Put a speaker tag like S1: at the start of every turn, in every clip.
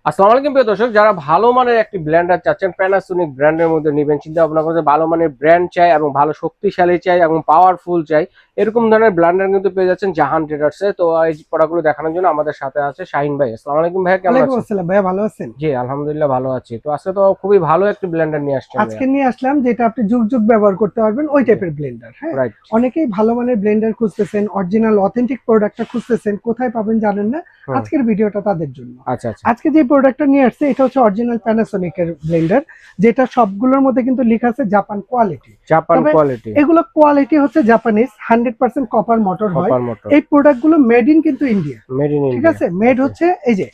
S1: আসসালামু আলাইকুম প্রিয় দর্শক, যারা ভালো মানের একটি ব্লেন্ডার চাচ্ছেন প্যানাসোনিক ব্র্যান্ডের মধ্যে নেবেন, চিন্তা ভাবনা করছে ভালো মানের ব্র্যান্ড চাই এবং ভালো শক্তিশালী চাই এবং পাওয়ারফুল চাই, এরকম ধরনের ব্লেন্ডার কিন্তু পেয়ে যাচ্ছেন জাহান ট্রেডার্সে। তো এই প্রোডাক্টগুলো দেখানোর জন্য আমাদের সাথে আছে শাহিন ভাই। আসসালামু আলাইকুম ভাইয়া, কেমন
S2: ওয়ালাইকুম
S1: আছেন?
S2: আসসালাম ভাইয়া, ভালো আছেন?
S1: জি আলহামদুলিল্লাহ ভালো আছি। তো আজকে তো খুবই ভালো একটি ব্লেন্ডার নিয়ে আসছেন
S2: আজকে নিয়ে আসলাম যেটা আপনি যুগ যুগ ব্যবহার করতে পারবেন ওই টাইপের ব্লেন্ডার। হ্যাঁ,
S1: রাইট।
S2: অনেকেই ভালো মানের ব্লেন্ডার খুঁজতেছেন, অরিজিনাল অথেন্টিক প্রোডাক্টটা খুঁজতেছেন, কোথায় পাবেন জানেন না। আজকের ভিডিওটা তাদের জন্য।
S1: আচ্ছা আচ্ছা।
S2: আজকে যে প্রোডাক্টটা নিয়ে আসছে এটা হচ্ছে অরিজিনাল প্যানাসোনিক এর ব্লেন্ডার, যেটা সবগুলোর মধ্যে কিন্তু লেখা আছে জাপান কোয়ালিটি।
S1: Japan quality.
S2: এগুলো কোয়ালিটি হচ্ছে জাপানিজ, 100% কপার মোটর হয়।
S1: Copper motor.
S2: এই প্রোডাক্টগুলো মেড ইন কিন্তু ইন্ডিয়া।
S1: মেড ইন
S2: ঠিক
S1: ইন্ডিয়া।
S2: আছে, মেড হচ্ছে এই যে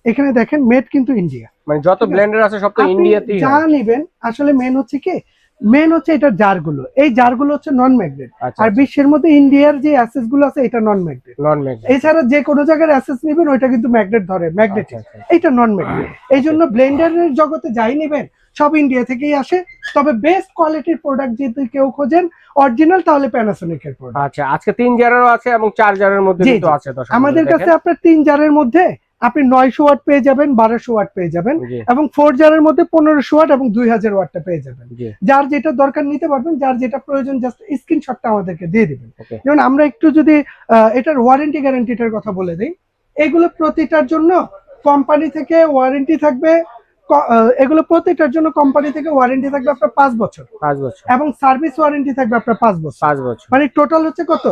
S2: এখানে দেখেন, মেড কিন্তু ইন্ডিয়া।
S1: মানে যত ব্লেন্ডার আছে সব তো ইন্ডিয়াতেই
S2: যা নেবেন আসলে মেন হচ্ছে কি, মেন হচ্ছে এটার জারগুলো, এই জারগুলো হচ্ছে নন ম্যাগনেট। আর বিশ্বের মধ্যে ইন্ডিয়ার যে অ্যাসেস গুলো আছে এটা নন ম্যাগনেট।
S1: নন ম্যাগনেট।
S2: এছাড়া যে কোনো জায়গার অ্যাসেস নেবেন ওইটা কিন্তু ম্যাগনেট ধরে, ম্যাগনেটিক। এটা নন ম্যাগনেট। এই জন্য ব্লেন্ডারের জগতে যাই নেবেন সব ইন্ডিয়া থেকেই আসে। তবে বেস্ট কোয়ালিটির প্রোডাক্ট যদি কেউ খোঁজেন অরিজিনাল, তাহলে প্যানাসোনিক এর প্রোডাক্ট।
S1: আচ্ছা, আজকে 3 জারেরও আছে এবং 4 জারের মধ্যে কিন্তু আছে।
S2: আমাদের কাছে আপনার 3 জারের মধ্যে আপনি 900 ওয়াট পেয়ে যাবেন, 1200 ওয়াট পেয়ে যাবেন, এবং 4 জারের মধ্যে 1500 ওয়াট এবং 2000 ওয়াটটা পেয়ে যাবেন। যার যেটা দরকার নিতে পারবেন, যার যেটা প্রয়োজন জাস্ট স্ক্রিনশটটা আমাদেরকে দিয়ে দিবেন। যেমন আমরা একটু যদি এটার ওয়ারেন্টি গ্যারান্টিটার কথা বলে দেই, এগুলো প্রতিটার জন্য কোম্পানি থেকে ওয়ারেন্টি থাকবে। এগুলো প্রতিটার জন্য কোম্পানি থেকে ওয়ারেন্টি থাকবে আপনার 5 বছর,
S1: 5 বছর,
S2: এবং সার্ভিস ওয়ারেন্টি থাকবে আপনার 5 বছর।
S1: 5 বছর
S2: মানে টোটাল হচ্ছে কত?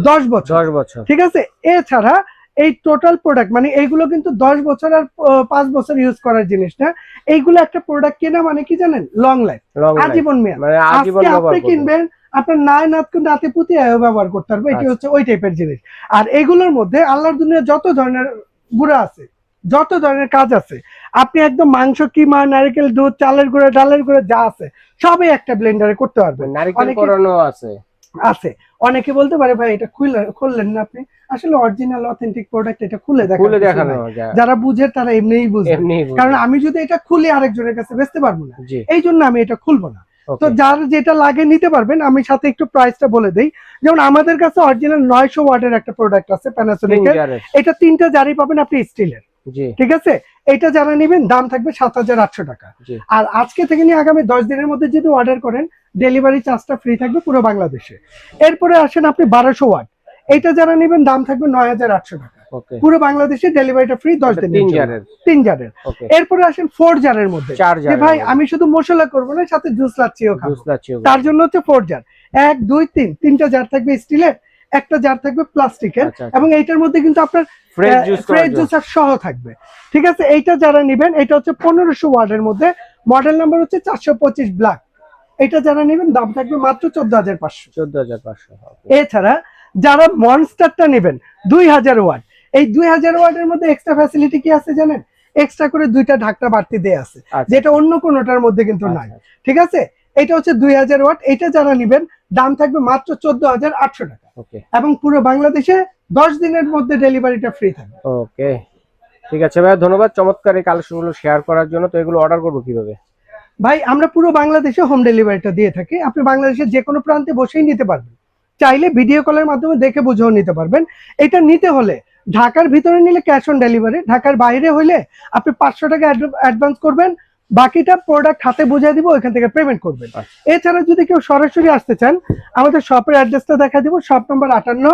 S2: 10 বছর।
S1: 10 বছর।
S2: ঠিক আছে। এছাড়া এই টোটাল প্রোডাক্ট মানে এইগুলো কিন্তু 10 বছর আর 5 বছর ইউজ করার জিনিস না। এইগুলো একটা প্রোডাক্ট কেনা মানে কি জানেন? লং লাইফ, আজীবন মেয়াদ।
S1: মানে আজীবন
S2: আপনি কিনবেন, আপনার নাতি পুতি ব্যবহার করতে পারবে। এটি হচ্ছে ওই টাইপের জিনিস। আর এগুলোর মধ্যে আল্লাহর দুনিয়া যত ধরনের গুঁড়া আছে, যত ধরনের কাজ আছে, আপনি একদম মাংস, কিমা, নারকেল দুধ, চালের গুঁড়া, ডালের গুঁড়া যা আছে সবই একটা ব্লেন্ডারে করতে পারবেন।
S1: নারকেল কোরানো আছে।
S2: অনেকে বলতে পারে ভাই এটা খুললেন না আপনি। আসলে অরিজিনাল অথেন্টিক প্রোডাক্ট এটা খুলে দেখানো যায়। যারা বুঝে তারা এমনিই বুঝে, কারণ আমি যদি এটা খুলে আরেকজনের কাছে বেচতে পারবো না, এই জন্য আমি এটা খুলবো না। তো যার যেটা লাগে নিতে পারবেন। আমি সাথে একটু প্রাইসটা বলে দেই। যেমন আমাদের কাছে অরিজিনাল 900 ওয়াটের একটা প্রোডাক্ট আছে প্যানাসোনিক এর। এটা 3টা জারি পাবেন আপনি স্টিলের। ঠিক আছে। এটা যারা নেবেন দাম থাকবে 7800 টাকা। আর আজকে থেকে নিয়ে আগামী 10 দিনের মধ্যে যদি অর্ডার করেন ডেলিভারি চার্জটা ফ্রি থাকবে পুরো বাংলাদেশে। এরপরে আসেন আপনি 1200 ওয়াট, এটা যারা নেবেন দাম থাকবে 9800 টাকা। পুরো বাংলাদেশে ডেলিভারিটা ফ্রি 10 দিনের জন্য। 3 জারের। এরপরে আসেন 4 জারের মধ্যে, যে ভাই আমি শুধু মশলা করব না, সাথে জুস লাচ্ছিও খাবো, তার জন্য হচ্ছে 4 জার। 1 2 3 তিনটা জার থাকবে স্টিলের, একটা জার থাকবে প্লাস্টিকের, এবং এইটার মধ্যে কিন্তু আপনার ফ্রেশ জুসার সহ থাকবে। ঠিক আছে। এইটা যারা নেবেন, এটা হচ্ছে 1500 ওয়াটের মধ্যে, মডেল নাম্বার হচ্ছে 425 ব্ল্যাক। এটা যারা নেবেন দাম থাকবে মাত্র 14500।
S1: 14500।
S2: এছাড়া যারা মনস্টারটা নেবেন 2000 ওয়াট, এই 2000 ওয়াটের মধ্যে এক্সট্রা ফ্যাসিলিটি কি আছে জানেন? এক্সট্রা করে 2টা ঢাকনা বাড়তি দেয়া আছে, যেটা অন্য কোনোটার মধ্যে কিন্তু নাই। ঠিক আছে। এটা হচ্ছে 2000 ওয়াট। এটা যারা নেবেন দাম থাকবে মাত্র 14800 টাকা, এবং পুরো বাংলাদেশে 10 দিনের মধ্যে ডেলিভারিটা ফ্রি থাকবে।
S1: ওকে, ঠিক আছে ভাই, ধন্যবাদ চমৎকার এই কালেকশনগুলো শেয়ার করার জন্য। তো এগুলো অর্ডার করব কিভাবে?
S2: ভাই আমরা পুরো বাংলাদেশে হোম ডেলিভারিটা দিয়ে থাকি। আপনি বাংলাদেশের যে কোনো প্রান্তে বসেই নিতে পারবেন, চাইলে ভিডিও কলের মাধ্যমে দেখে বুঝেও নিতে পারবেন। এটা নিতে হলে ঢাকার ভিতরে নিলে ক্যাশ অন ডেলিভারি, ঢাকার বাইরে হইলে আপনি 500 টাকা অ্যাডভান্স করবেন, বাকিটা প্রোডাক্ট হাতে বুঝিয়ে দিব, ওইখান থেকে পেমেন্ট করবেন। এছাড়া যদি কেউ সরাসরি আসতে চান, আমাদের শপের অ্যাড্রেসটা দেখা দিব। শপ নম্বর 58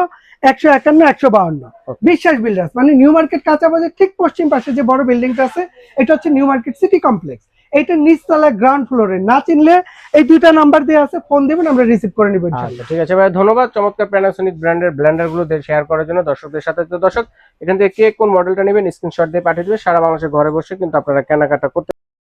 S2: 151 152, বিশ্বাস বিল্ডার্স, মানে নিউ মার্কেট কাঁচা বাজার ঠিক পশ্চিম পাশে যে বড় বিল্ডিংটা আছে, এটা হচ্ছে নিউ মার্কেট সিটি কমপ্লেক্স। এটা নিচতলা গ্রাউন্ড ফ্লোরে। না চিনলে এই 2টা নাম্বার দেওয়া আছে, ফোন দিবেন, আমরা রিসিভ করে নিব ইনশাআল্লাহ।
S1: ঠিক আছে ভাই, ধন্যবাদ চমৎকার প্যানাসোনিক ব্র্যান্ডের ব্লেন্ডার গুলো শেয়ার করার জন্য দর্শকদের সাথে। তো দর্শক, এখান থেকে কে কোন মডেলটা নেবেন স্ক্রিনশট দিয়ে পাঠিয়ে দিবেন। সারা বাংলাদেশে ঘরে বসে কিন্তু আপনারা কেনাকাটা করতে